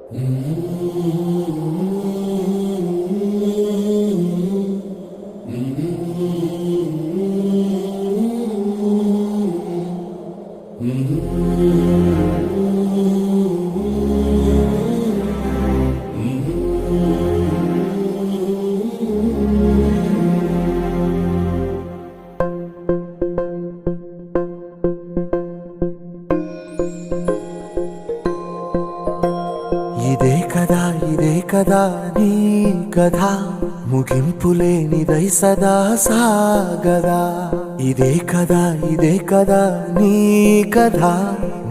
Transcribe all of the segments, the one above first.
ఇదే కదా నీ కథ ముగింపులేనిదై సదా సాగదా. ఇదే కదా నీ కథ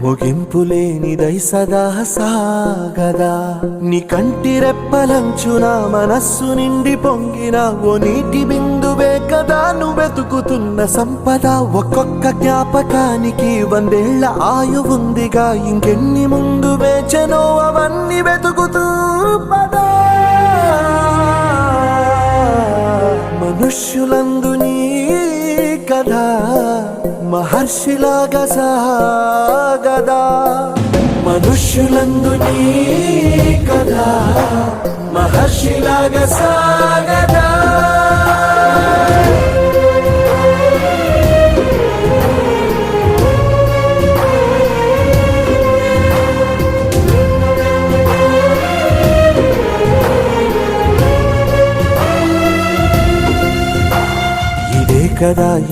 ముగింపులేనిదై సదా సాగదా. నీ కంటి రెప్పలంచున మనస్సు నిండి పొంగిన ఓ నీటి బిందువే కదా నువ్వెతుకుతున్న సంపద. ఒక్కొక్క జ్ఞాపకానికి 100 ఏళ్ల ఆయువుందిగా, ఇంకెన్ని ముందు వేచనో అవన్నీ వెతుకుతూ పదా. మనుష్యులందు నీ కథ మహర్షిలాగా సాగదా. మనుష్యులందు నీ కథ మహర్షిలాగా సాగదా.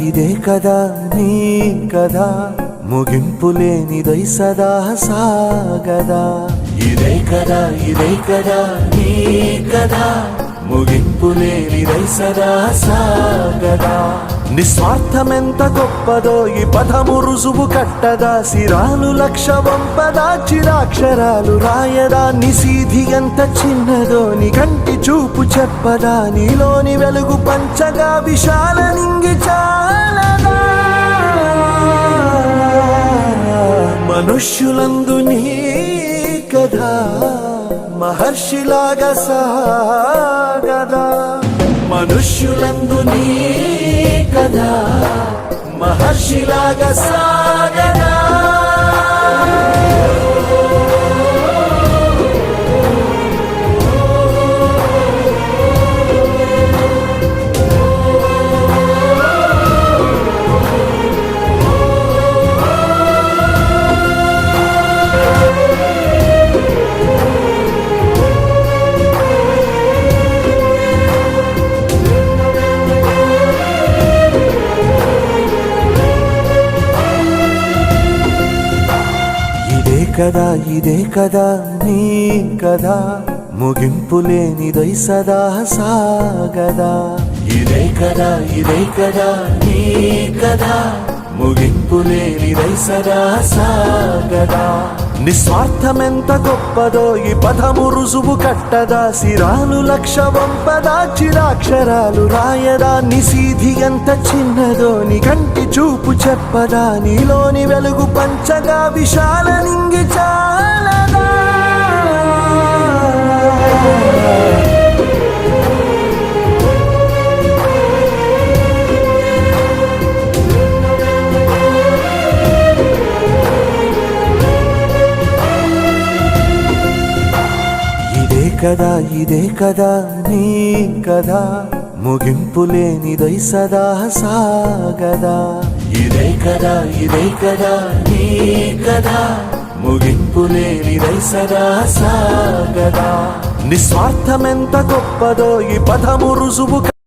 ఇదే కదా నీ కథ ముగింపులేనిదై సదా సాగదా. ఇదే కదా నీ కథ ముగింపులేనిదై సదా సాగదా. నిస్వార్థమెంత గొప్పదో ఈ పదము రుజువు కట్టదా. సిరాలు 1,00,000 వంపదా, చిరాక్షరాలు రాయదా. నిశీధి ఎంత చిన్నదో నీ కంటి చూపు చెప్పదా. నీలోని వెలుగు పంచగా విశాల నింగి చాలదా. మనుష్యులందు నీ కథ మహర్షిలాగా సాగదా. మనుష్యులందు నీ కథ మహర్షిలాగా సాగదా. ఇదే కదా నీ కథ ముగింపులేనిదై సదా సాగదా. ఇదే కదా నీ కథ ముగింపులేనిదై సదా సాగదా. నిస్వార్థమెంత గొప్పదో ఈ పదము రుజువు కట్టదా. సిరాలు 1,00,000 వంపదా, చిరాక్షరాలు రాయదా. నిశీధి ఎంత చిన్నదో నీ కంటి చూపు చెప్పదా. నీలోని వెలుగు పంచగా విశాల నింగి చాలదా. ఇదే కదా నీ కథ ముగింపులేనిదై సదా సాగదా. ఇదే కదా నీ కథ ముగింపులేనిదై సదా సాగదా. నిస్వార్థమెంత గొప్పదో ఈ పదము రుజువు